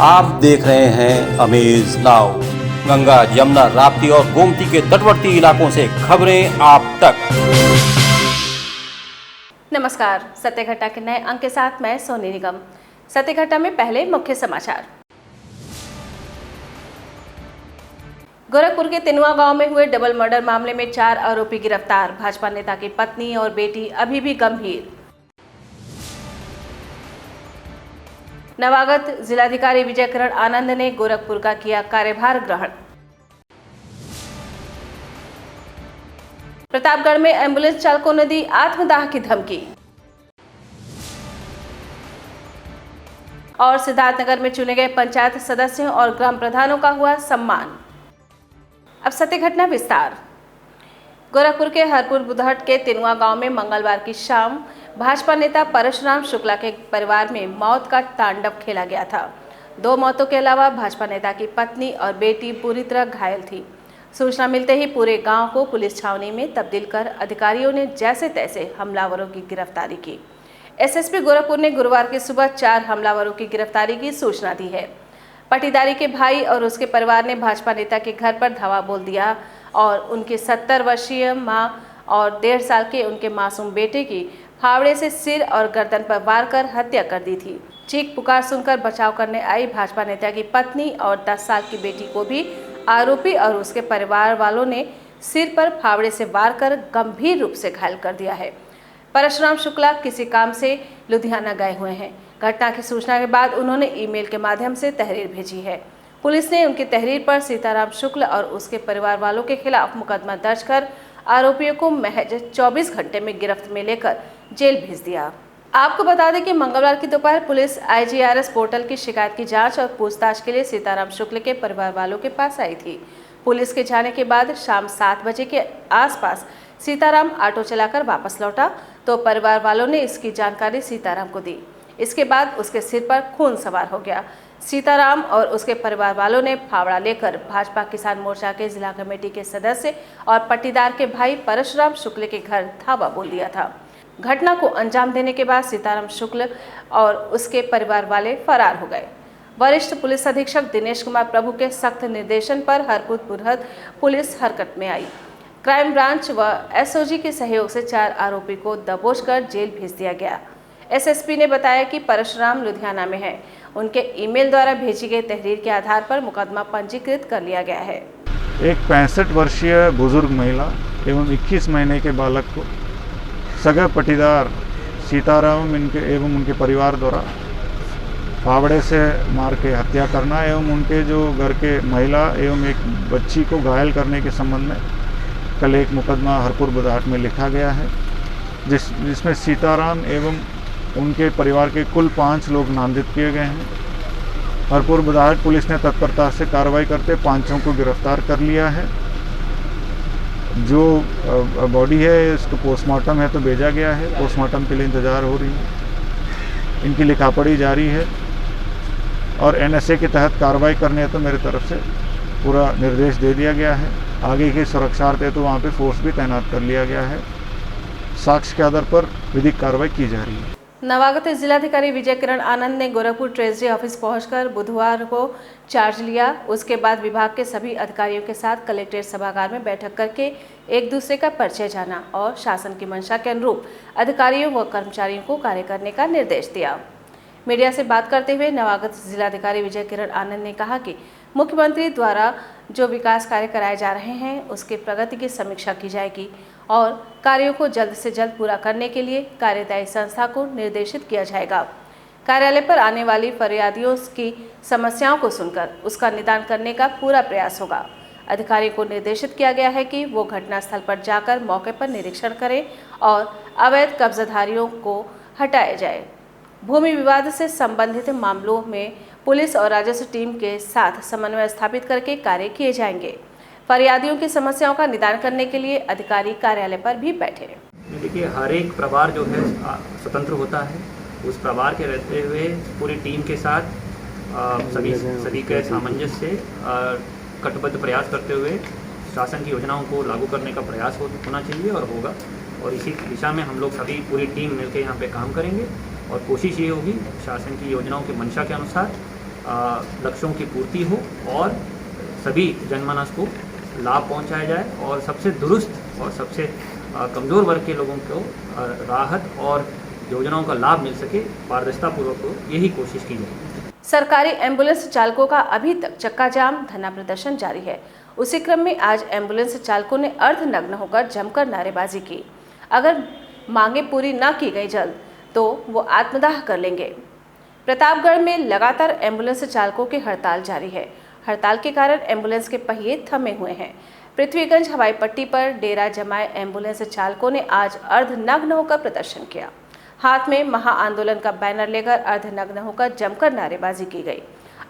आप देख रहे हैं अमेज नाउ। गंगा, यमुना, राप्ती और गोमती के तटवर्ती इलाकों से खबरें आप तक। नमस्कार, सत्य घटना के नए अंक के साथ मैं सोनी निगम। सत्य घटना में पहले मुख्य समाचार। गोरखपुर के तिनुआ गांव में हुए डबल मर्डर मामले में 4 आरोपी गिरफ्तार। भाजपा नेता की पत्नी और बेटी अभी भी गंभीर। नवागत जिलाधिकारी विजय किरण आनंद ने गोरखपुर का किया कार्यभार ग्रहण। प्रतापगढ़ में एम्बुलेंस चालकों ने दी आत्मदाह की धमकी। और सिद्धार्थनगर में चुने गए पंचायत सदस्यों और ग्राम प्रधानों का हुआ सम्मान। अब सत्य घटना विस्तार। गोरखपुर के हरपुर बुधहट के तिनुआ गांव में मंगलवार की शाम भाजपा नेता परशुराम शुक्ला के परिवार में मौत का तांडव खेला गया था। 2 मौतों के अलावा भाजपा नेता की पत्नी और बेटी पूरी तरह घायल थी। सूचना मिलते ही पूरे गांव को पुलिस छावनी में तब्दील कर अधिकारियों ने जैसे तैसे हमलावरों की गिरफ्तारी की। एसएसपी गोरखपुर ने गुरुवार की सुबह 4 हमलावरों की गिरफ्तारी की सूचना दी है। पटीदारी के भाई और उसके परिवार ने भाजपा नेता के घर पर धावा बोल दिया और उनकी 70 वर्षीय मां और 1.5 साल के उनके मासूम बेटे की फावड़े से सिर और गर्दन पर वार कर हत्या कर दी थी। चीख पुकार सुनकर बचाव करने आई भाजपा नेता की पत्नी और 10 साल की बेटी को भी आरोपी और उसके परिवार वालों ने सिर पर फावड़े से वार कर गंभीर रूप से घायल कर दिया है। परशुराम शुक्ला किसी काम से लुधियाना गए हुए हैं। घटना की सूचना के बाद उन्होंने ईमेल के माध्यम से तहरीर भेजी है। पुलिस ने उनकी तहरीर पर सीताराम शुक्ल और उसके परिवार वालों के खिलाफ मुकदमा दर्ज कर आरोपियों को महज 24 घंटे में गिरफ्त में लेकर जेल भेज दिया। आपको बता दें कि मंगलवार की दोपहर पुलिस IGRS पोर्टल की शिकायत की जांच और पूछताछ के लिए सीताराम शुक्ल के परिवार वालों के पास आई थी। पुलिस के जाने के बाद शाम 7 बजे के आसपास सीताराम ऑटो चलाकर वापस लौटा तो परिवार वालों ने इसकी जानकारी सीताराम को दी। इसके बाद उसके सिर पर खून सवार हो गया। सीताराम और उसके परिवार वालों ने फावड़ा लेकर भाजपा किसान मोर्चा के जिला कमेटी के सदस्य और पट्टीदार के भाई परशुराम शुक्ल के घर धावा बोल दिया था। घटना को अंजाम देने के बाद सीताराम शुक्ल और उसके परिवार वाले फरार हो गए। वरिष्ठ पुलिस अधीक्षक दिनेश कुमार प्रभु के सख्त निर्देशन पर हरपुर बुधहट पुलिस हरकत में आई। क्राइम ब्रांच व SOG के सहयोग से 4 आरोपी को दबोच कर जेल भेज दिया गया। SSP ने बताया कि परशुराम लुधियाना में है। उनके ईमेल द्वारा भेजी गई तहरीर के आधार पर मुकदमा पंजीकृत कर लिया गया है। एक 65 वर्षीय बुजुर्ग महिला एवं 21 महीने के बालक को सगा पटीदार सीताराम एवं उनके परिवार द्वारा फावड़े से मार के हत्या करना एवं उनके जो घर के महिला एवं एक बच्ची को घायल करने के संबंध में कल एक मुकदमा हरपुर बुधहट में लिखा गया है, जिसमें सीताराम एवं उनके परिवार के कुल 5 लोग नामजद किए गए हैं। हरपुर बुधहट पुलिस ने तत्परता से कार्रवाई करते 5 को गिरफ्तार कर लिया है। जो बॉडी है इसको पोस्टमार्टम है तो भेजा गया है, पोस्टमार्टम के लिए इंतज़ार हो रही है। इनकी लिखापढ़ी जारी है और NSA के तहत कार्रवाई करने है तो मेरी तरफ से पूरा निर्देश दे दिया गया है। आगे की सुरक्षार्थ तो वहाँ पे फोर्स भी तैनात कर लिया गया है। साक्ष्य के आधार पर विधिक कार्रवाई की जा रही है। नवागत जिलाधिकारी विजय किरण आनंद ने गोरखपुर ट्रेजरी ऑफिस पहुंचकर बुधवार को चार्ज लिया। उसके बाद विभाग के सभी अधिकारियों के साथ कलेक्ट्रेट सभागार में बैठक करके एक दूसरे का परिचय जाना और शासन की मंशा के अनुरूप अधिकारियों व कर्मचारियों को कार्य करने का निर्देश दिया। मीडिया से बात करते हुए नवागत जिलाधिकारी विजय किरण आनंद ने कहा कि मुख्यमंत्री द्वारा जो विकास कार्य कराए जा रहे हैं उसकी प्रगति की समीक्षा की जाएगी और कार्यों को जल्द से जल्द पूरा करने के लिए कार्यदायी संस्था को निर्देशित किया जाएगा। कार्यालय पर आने वाली फरियादियों की समस्याओं को सुनकर उसका निदान करने का पूरा प्रयास होगा। अधिकारियों को निर्देशित किया गया है कि वो घटनास्थल पर जाकर मौके पर निरीक्षण करें और अवैध कब्जाधारियों को हटाया जाए। भूमि विवाद से संबंधित मामलों में पुलिस और राजस्व टीम के साथ समन्वय स्थापित करके कार्य किए जाएंगे। फरियादियों की समस्याओं का निदान करने के लिए अधिकारी कार्यालय पर भी बैठे। देखिए, हर एक प्रभार जो है स्वतंत्र होता है। उस प्रभार के रहते हुए पूरी टीम के साथ सभी के सामंजस्य से कटिबद्ध प्रयास करते हुए शासन की योजनाओं को लागू करने का प्रयास होना चाहिए और होगा। और इसी दिशा में हम लोग सभी पूरी टीम मिलकर यहाँ पे काम करेंगे और कोशिश ये होगी शासन की योजनाओं के मंशा के अनुसार लक्ष्यों की पूर्ति हो और सभी जनमानस को लाभ पहुंचाया जाए और सबसे दुरुस्त और सबसे कमज़ोर वर्ग के लोगों को राहत और योजनाओं का लाभ मिल सके, पारदर्शितापूर्वक यही कोशिश की जाएगी। सरकारी एम्बुलेंस चालकों का अभी तक चक्का जाम धरना प्रदर्शन जारी है। उसी क्रम में आज एम्बुलेंस चालकों ने अर्धनग्न होकर जमकर नारेबाजी की। अगर मांगे पूरी न की गई जल्द तो वो आत्मदाह कर लेंगे। प्रतापगढ़ में लगातार एम्बुलेंस चालकों की हड़ताल जारी है। हड़ताल के कारण एम्बुलेंस के पहिए थमे हुए हैं। पृथ्वीगंज हवाई पट्टी पर डेरा जमाए एम्बुलेंस चालकों ने आज अर्धनग्न होकर प्रदर्शन किया। हाथ में महाआंदोलन का बैनर लेकर अर्धनग्न होकर जमकर नारेबाजी की गई।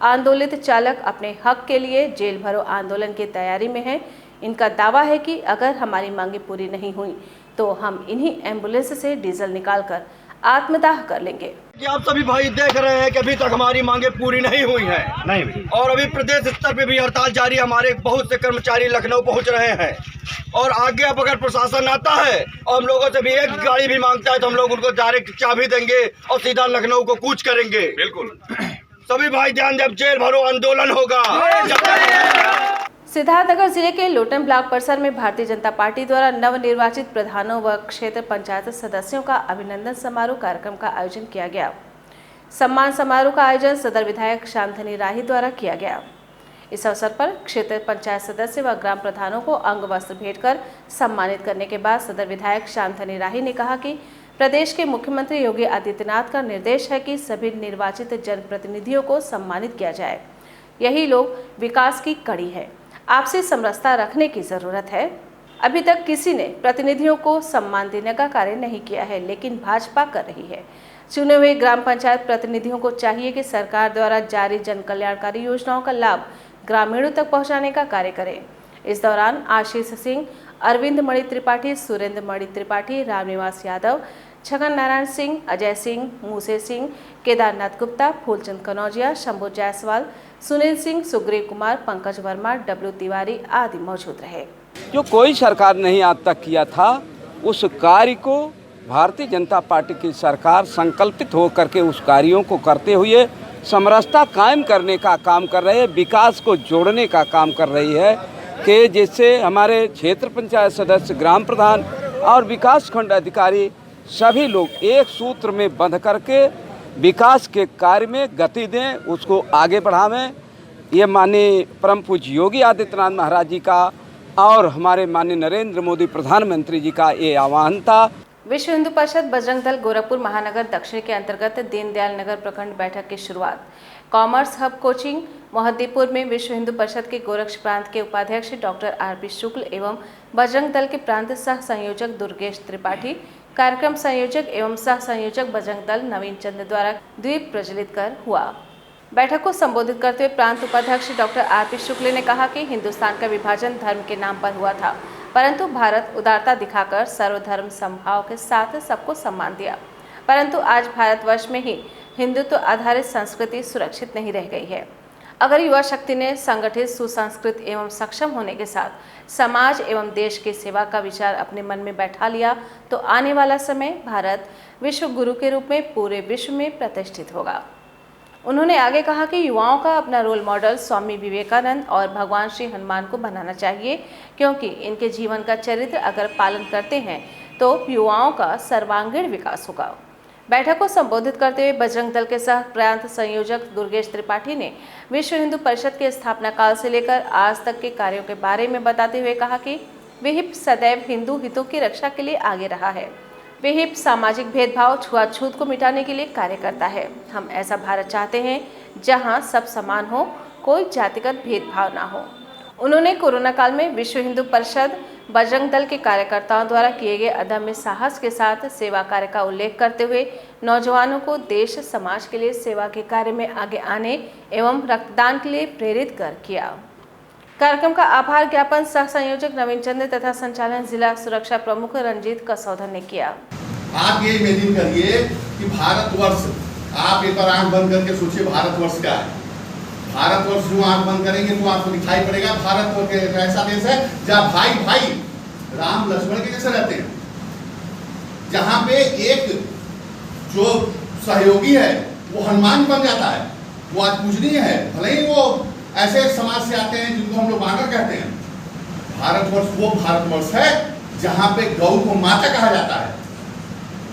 आंदोलित चालक अपने हक के लिए जेल भरो आंदोलन की तैयारी में हैं। इनका दावा है कि अगर हमारी मांगे पूरी नहीं हुई तो हम इन्हीं एम्बुलेंस से डीजल निकालकर आत्मदाह कर लेंगे। कि आप सभी भाई देख रहे हैं कि अभी तक हमारी मांगे पूरी नहीं हुई हैं और अभी प्रदेश स्तर पे भी हड़ताल जारी। हमारे बहुत से कर्मचारी लखनऊ पहुंच रहे हैं और आगे अब अगर प्रशासन आता है और हम लोगों से भी एक गाड़ी भी मांगता है तो हम लोग उनको डायरेक्ट चाबी देंगे और सीधा लखनऊ को कूच करेंगे। बिल्कुल सभी भाई ध्यान दें, जेल भरो आंदोलन होगा। सिद्धार्थनगर जिले के लोटन ब्लॉक परिसर में भारतीय जनता पार्टी द्वारा नवनिर्वाचित प्रधानों व क्षेत्र पंचायत सदस्यों का अभिनंदन समारोह कार्यक्रम का आयोजन किया गया। सम्मान समारोह का आयोजन सदर विधायक शांतनी राही द्वारा किया गया। इस अवसर पर क्षेत्र पंचायत सदस्य व ग्राम प्रधानों को अंग वस्त्र भेंट कर सम्मानित करने के बाद सदर विधायक शांतनी राही ने कहा कि प्रदेश के मुख्यमंत्री योगी आदित्यनाथ का निर्देश है कि सभी निर्वाचित जनप्रतिनिधियों को सम्मानित किया जाए। यही लोग विकास की कड़ी है। आपसी समरसता रखने की जरूरत है। अभी तक किसी ने प्रतिनिधियों को सम्मान देने का कार्य नहीं किया है, लेकिन भाजपा कर रही है। चुने हुए ग्राम पंचायत प्रतिनिधियों को चाहिए कि सरकार द्वारा जारी जन कल्याणकारी योजनाओं का लाभ ग्रामीणों तक पहुंचाने का कार्य करें। इस दौरान आशीष सिंह, अरविंद मणि त्रिपाठी, सुरेंद्र मणि त्रिपाठी, रामनिवास यादव, छगन नारायण सिंह, अजय सिंह, मूसे सिंह, केदारनाथ गुप्ता, फूलचंद कनौजिया, शंभू जायसवाल, सुनील सिंह, सुग्रीव कुमार, पंकज वर्मा, डब्ल्यू तिवारी आदि मौजूद रहे। जो कोई सरकार नहीं आज तक किया था, उस कार्य को भारतीय जनता पार्टी की सरकार संकल्पित होकर के उस कार्यों को करते हुए समरसता कायम करने का काम कर रही है, विकास को जोड़ने का काम कर रही है कि जिससे हमारे क्षेत्र पंचायत सदस्य, ग्राम प्रधान और विकास खंड अधिकारी सभी लोग एक सूत्र में बंध करके विकास के कार्य में गति दें, उसको आगे बढ़ावें। ये माननीय परम पूज्य योगी आदित्यनाथ महाराज जी का और हमारे माननीय नरेंद्र मोदी प्रधानमंत्री जी का ये आह्वान था। विश्व हिंदू परिषद बजरंग दल गोरखपुर महानगर दक्षिण के अंतर्गत दीनदयाल नगर प्रखंड बैठक की शुरुआत कॉमर्स हब कोचिंग मोहद्दीपुर में विश्व हिंदू परिषद के गोरक्ष प्रांत के उपाध्यक्ष डॉक्टर आर.पी. शुक्ल एवं बजरंग दल के प्रांत सह संयोजक दुर्गेश त्रिपाठी, कार्यक्रम संयोजक एवं सह संयोजक बजरंग दल नवीन चंद द्वारा द्वीप प्रज्वलित कर हुआ। बैठक को संबोधित करते हुए प्रांत उपाध्यक्ष डॉक्टर आर.पी. शुक्ल ने कहा कि हिंदुस्तान का विभाजन धर्म के नाम पर हुआ था, परंतु भारत उदारता दिखाकर सर्वधर्म समभाव के साथ सबको सम्मान दिया। परंतु आज भारतवर्ष में ही हिंदुत्व आधारित संस्कृति सुरक्षित नहीं रह गई है। अगर युवा शक्ति ने संगठित, सुसंस्कृत एवं सक्षम होने के साथ समाज एवं देश की सेवा का विचार अपने मन में बैठा लिया तो आने वाला समय भारत विश्व गुरु के रूप में पूरे विश्व में प्रतिष्ठित होगा। उन्होंने आगे कहा कि युवाओं का अपना रोल मॉडल स्वामी विवेकानंद और भगवान श्री हनुमान को बनाना चाहिए, क्योंकि इनके जीवन का चरित्र अगर पालन करते हैं तो युवाओं का सर्वांगीण विकास होगा। बैठक को संबोधित करते हुए बजरंग दल के सह प्रांत संयोजक दुर्गेश त्रिपाठी ने विश्व हिंदू परिषद के स्थापना काल से लेकर आज तक के कार्यों के बारे में बताते हुए कहा कि विहिप सदैव हिंदू हितों की रक्षा के लिए आगे रहा है। विहिप सामाजिक भेदभाव, छुआछूत को मिटाने के लिए कार्य करता है। हम ऐसा भारत चाहते हैं जहां सब समान हो, कोई जातिगत भेदभाव ना हो। उन्होंने कोरोना काल में विश्व हिंदू परिषद बजरंग दल के कार्यकर्ताओं द्वारा किए गए अदम्य साहस के साथ सेवा कार्य का उल्लेख करते हुए नौजवानों को देश समाज के लिए सेवा के कार्य में आगे आने एवं रक्तदान के लिए प्रेरित किया। कार्यक्रम का आभार ज्ञापन सह संयोजक नवीन चंद तथा संचालन जिला सुरक्षा प्रमुख रंजीत कसौधन ने किया। आप ये इमेजिन करिए कि भारतवर्ष, आप एक बार आंख बंद करके सोचिए भारतवर्ष का है। भारतवर्ष जो आंख बंद करेंगे तो आपको दिखाई पड़ेगा भारतवर्ष एक ऐसा देश है जहाँ भाई भाई राम लक्ष्मण के जैसे रहते हैं, जहाँ पे एक जो सहयोगी है वो हनुमान बन जाता है, वो आज पूजनीय है, भले ही वो ऐसे समाज से आते हैं जिनको हम लोग वानर कहते हैं। भारतवर्ष वो भारतवर्ष है जहाँ पे गौ को माता कहा जाता है,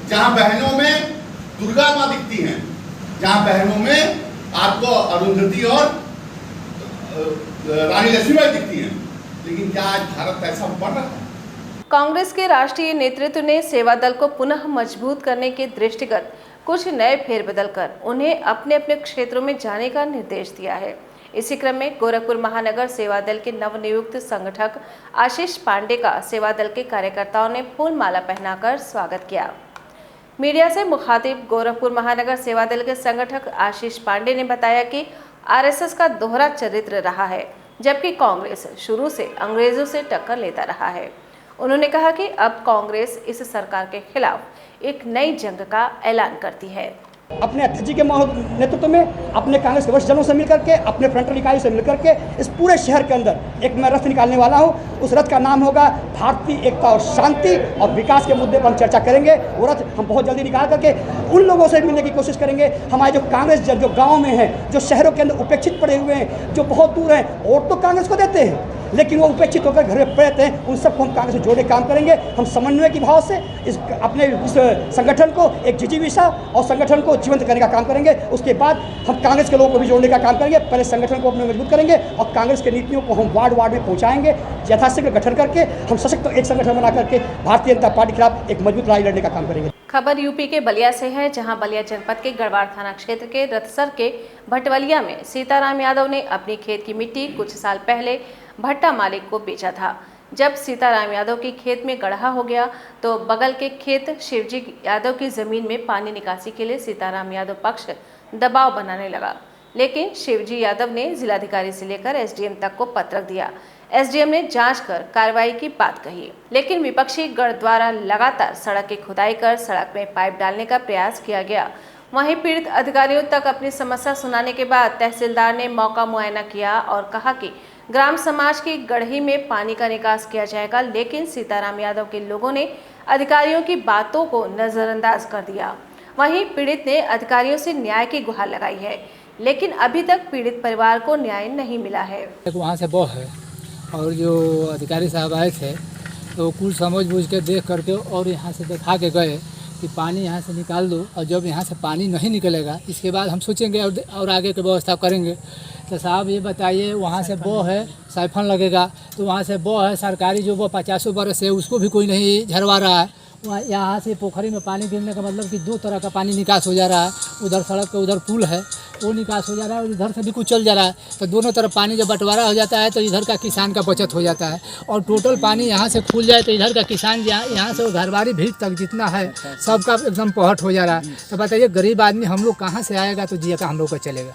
जहाँ बहनों में दुर्गा माँ दिखती हैं, जहाँ बहनों में आपको अरुंधति और रानी लक्ष्मीबाई दिखती हैं। लेकिन क्या आज भारत ऐसा बन रहा है? कांग्रेस के राष्ट्रीय नेतृत्व ने सेवा दल को पुनः मजबूत करने के दृष्टिगत कुछ नए फेरबदल कर उन्हें अपने अपने क्षेत्रों में जाने का निर्देश दिया है। इसी क्रम में गोरखपुर महानगर सेवा दल के नवनियुक्त संगठक आशीष पांडे का सेवा दल के कार्यकर्ताओं ने फूल माला पहनाकर स्वागत किया। मीडिया से मुखातिब गोरखपुर महानगर सेवा दल के संगठक आशीष पांडे ने बताया कि आरएसएस का दोहरा चरित्र रहा है, जबकि कांग्रेस शुरू से अंग्रेजों से टक्कर लेता रहा है। उन्होंने कहा कि अब कांग्रेस इस सरकार के खिलाफ एक नई जंग का ऐलान करती है। अपने अध्यक्ष जी के नेतृत्व में अपने कांग्रेस के वरिष्ठ जनों से मिलकर के, अपने फ्रंटल इकाई से मिलकर के इस पूरे शहर के अंदर एक मैं रथ निकालने वाला हूं। उस रथ का नाम होगा भारतीय एकता और शांति, और विकास के मुद्दे पर हम चर्चा करेंगे। वो रथ हम बहुत जल्दी निकाल करके उन लोगों से मिलने की कोशिश करेंगे, हमारे जो कांग्रेस जो गाँव में हैं, जो शहरों के अंदर उपेक्षित पड़े हुए हैं, जो बहुत दूर हैं, वोट तो कांग्रेस को देते हैं लेकिन वो उपेक्षित होकर घर में पड़े रहते हैं, उन सबको हम कांग्रेस से जोड़ने काम करेंगे। हम समन्वय की भाव से इस संगठन को एक जिजीविषा और संगठन को जीवंत करने का काम करेंगे। उसके बाद हम कांग्रेस के लोगों को भी जोड़ने का काम करेंगे। पहले संगठन को अपने मजबूत करेंगे और कांग्रेस के नीतियों को हम वार्ड वार्ड में पहुँचाएंगे। यथाशीघ्र गठन करके हम सशक्त एक संगठन बना करके भारतीय जनता पार्टी के खिलाफ एक मजबूत लड़ाई लड़ने का काम करेंगे। खबर यूपी के बलिया से है, जहां बलिया जनपद के गढ़वाड़ थाना क्षेत्र के रतसर के भटवलिया में सीताराम यादव ने अपनी खेत की मिट्टी कुछ साल पहले भट्टा मालिक को बेचा था। जब सीताराम यादव की खेत में गड्ढा हो गया तो बगल के खेत शिवजी यादव की जमीन में पानी निकासी के लिए सीताराम यादव पक्ष दबाव बनाने लगा, लेकिन शिवजी यादव ने जिलाधिकारी से लेकर एसडीएम तक को पत्र दिया। एसडीएम ने जांच कर कार्रवाई की बात कही, लेकिन विपक्षी गढ़ द्वारा लगातार सड़क की खुदाई कर सड़क में पाइप डालने का प्रयास किया गया। वहीं पीड़ित अधिकारियों तक अपनी समस्या सुनाने के बाद तहसीलदार ने मौका मुआयना किया और कहा कि ग्राम समाज की गढ़ी में पानी का निकास किया जाएगा, लेकिन सीताराम यादव के लोगों ने अधिकारियों की बातों को नजरअंदाज कर दिया। वहीं पीड़ित ने अधिकारियों से न्याय की गुहार लगाई है, लेकिन अभी तक पीड़ित परिवार को न्याय नहीं मिला है। वहाँ से वो है और जो अधिकारी साहब आए थे तो कुल समझ बूझ के देख करके और यहाँ से दिखा के गए कि पानी यहाँ से निकाल दो, और जब यहाँ से पानी नहीं निकलेगा इसके बाद हम सोचेंगे और आगे की व्यवस्था करेंगे। तो साहब ये बताइए, वहाँ से वो है साइफन लगेगा तो वहाँ से वो है सरकारी जो वो 50 बरस है उसको भी कोई नहीं झरवा रहा है। वहाँ यहाँ से पोखरी में पानी गिरने का मतलब कि दो तरह का पानी निकास हो जा रहा है। उधर सड़क पे उधर पुल है वो निकास हो जा रहा है और इधर से भी कुछ चल जा रहा है। तो दोनों तरफ पानी जब बंटवारा हो जाता है तो इधर का किसान का बचत हो जाता है, और टोटल पानी यहाँ से खुल जाए तो इधर का किसान यहाँ से घरवारी भीड़ तक जितना है सबका एकदम पहट हो जा रहा है। तो बताइए गरीब आदमी हम लोग कहाँ से आएगा तो जिया का हम लोग का चलेगा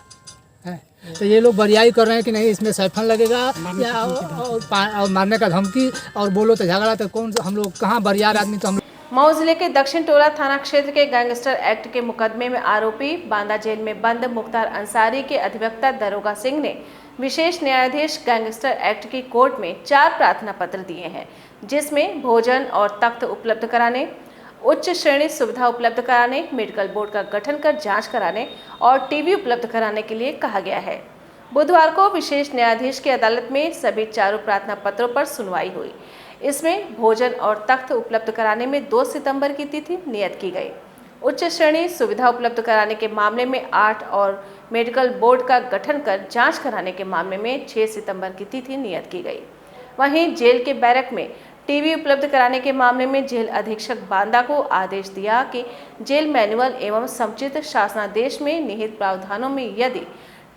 है? तो ये लोग बरियाई कर रहे हैं कि नहीं इसमें साइफन लगेगा या और मारने का धमकी, और बोलो तो झगड़ा, तो कौन हम लोग कहाँ बरियार आदमी। तो हम मऊ जिले के दक्षिण टोला थाना क्षेत्र के गैंगस्टर एक्ट के मुकदमे में आरोपी बांदा जेल में बंद मुख्तार अंसारी के अधिवक्ता दरोगा सिंह ने विशेष न्यायाधीश गैंगस्टर एक्ट की कोर्ट में 4 प्रार्थना पत्र दिए हैं, जिसमें भोजन और तख्त उपलब्ध कराने, उच्च श्रेणी सुविधा उपलब्ध कराने, मेडिकल बोर्ड का गठन कर जांच कराने और टीवी उपलब्ध कराने के लिए कहा गया है। बुधवार को विशेष न्यायाधीश की अदालत में सभी 4 प्रार्थना पत्रों पर सुनवाई हुई। इसमें भोजन और तख्त उपलब्ध कराने में 2 सितंबर की तिथि नियत की गई। उच्च श्रेणी सुविधा उपलब्ध कराने के मामले में 8 और मेडिकल बोर्ड का गठन कर जांच कराने के मामले में 6 सितंबर की तिथि नियत की गई। वहीं जेल के बैरक में टीवी उपलब्ध कराने के मामले में जेल अधीक्षक बांदा को आदेश दिया कि जेल मैनुअल एवं समुचित शासनादेश में निहित प्रावधानों में यदि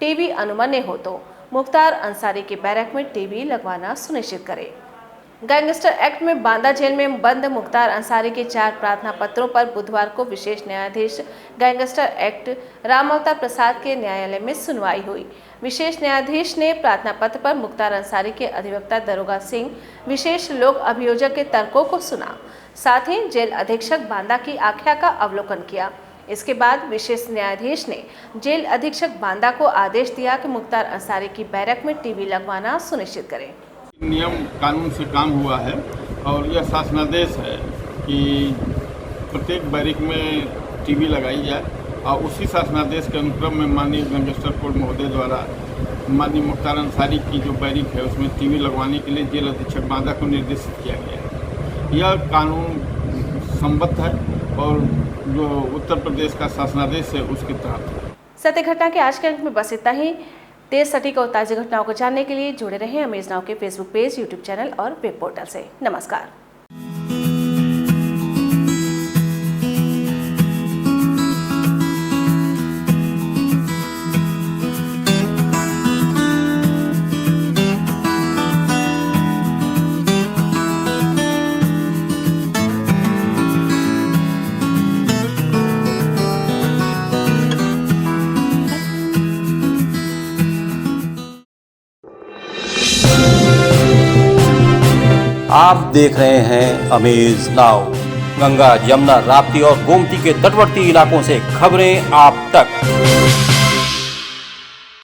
टीवी अनुमन्य हो तो मुख्तार अंसारी के बैरक में टीवी लगवाना सुनिश्चित करे। गैंगस्टर एक्ट में बांदा जेल में बंद मुख्तार अंसारी के 4 प्रार्थना पत्रों पर बुधवार को विशेष न्यायाधीश गैंगस्टर एक्ट रामअवतार प्रसाद के न्यायालय में सुनवाई हुई। विशेष न्यायाधीश ने प्रार्थना पत्र पर मुख्तार अंसारी के अधिवक्ता दरोगा सिंह, विशेष लोक अभियोजक के तर्कों को सुना, साथ ही जेल अधीक्षक बांदा की आख्या का अवलोकन किया। इसके बाद विशेष न्यायाधीश ने जेल अधीक्षक बांदा को आदेश दिया कि मुख्तार अंसारी की बैरक में टीवी लगवाना सुनिश्चित करें। नियम कानून से काम हुआ है और यह शासनादेश है कि प्रत्येक बैरक में टीवी लगाई जाए और उसी शासनादेश के अनुक्रम में माननीय गैंगस्टर कोर्ट महोदय द्वारा माननीय मुख्तार अंसारी की जो बैरिक है उसमें टीवी लगवाने के लिए जेल अधीक्षक बांदा को निर्देशित किया गया है। यह कानून संबद्ध है और जो उत्तर प्रदेश का शासनादेश है उसके तहत। सत्य घटना के आज के अंक में बस इतना ही। तेज सटीक और ताज़ी घटनाओं को जानने के लिए जुड़े रहें अमेज नाउ के फेसबुक पेज, यूट्यूब चैनल और वेब पोर्टल से। नमस्कार। आप देख रहे हैं अमेज नाउ। गंगा, यमुना, राप्ती और गोमती के तटवर्ती इलाकों से खबरें आप तक।